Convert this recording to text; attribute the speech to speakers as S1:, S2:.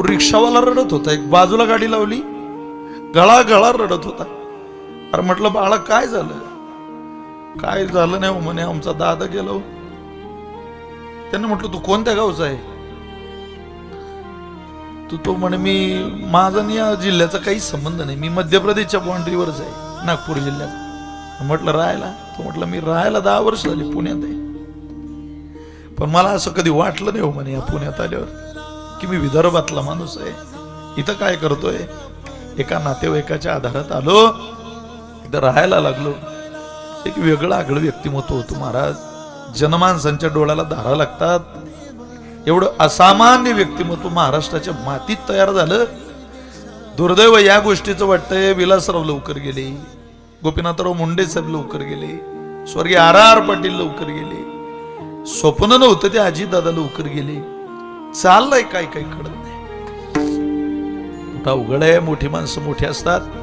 S1: रिक्षावाला रडत होता, एक बाजूला गाडी लावली, गळा गळा रडत होता. अरे म्हटलं बाळा काय झालं? काय झालं नाही म्हणे, आमचा दादा गेलो. त्याने म्हटलं तू कोणत्या गावचा आहे? तो म्हणे मी माझा आणि या जिल्ह्याचा काही संबंध नाही, मी मध्य प्रदेशच्या बाउंड्रीवरच आहे, नागपूर जिल्ह्यात. म्हटलं राहायला? तो म्हटलं मी राहायला 10 वर्ष झाली पुण्यात आहे, पण मला असं कधी वाटलं नाही हो म्हणे या पुण्यात आल्यावर की मी विदर्भातला माणूस आहे, इथं काय करतोय. एका नातेवाईकाच्या आधारात आलो, इथं राहायला लागलो. एक वेगळं आगळं व्यक्तिमत्व होतं महाराज. जनमानसांच्या डोळ्याला धारा लागतात एवढं असामान्य व्यक्तिमत्व महाराष्ट्राच्या मातीत तयार झालं. दुर्दैव या गोष्टीचं वाटतंय, विलासराव लवकर गेले, गोपीनाथराव मुंडे साहेब लवकर गेले, स्वर्गीय R.R. पाटील लवकर गेले, स्वप्न नव्हतं ते अजितदादा लवकर गेले. चाललंय काय काय कळत नाही. मोठा उघड आहे, मोठी माणसं मोठी असतात.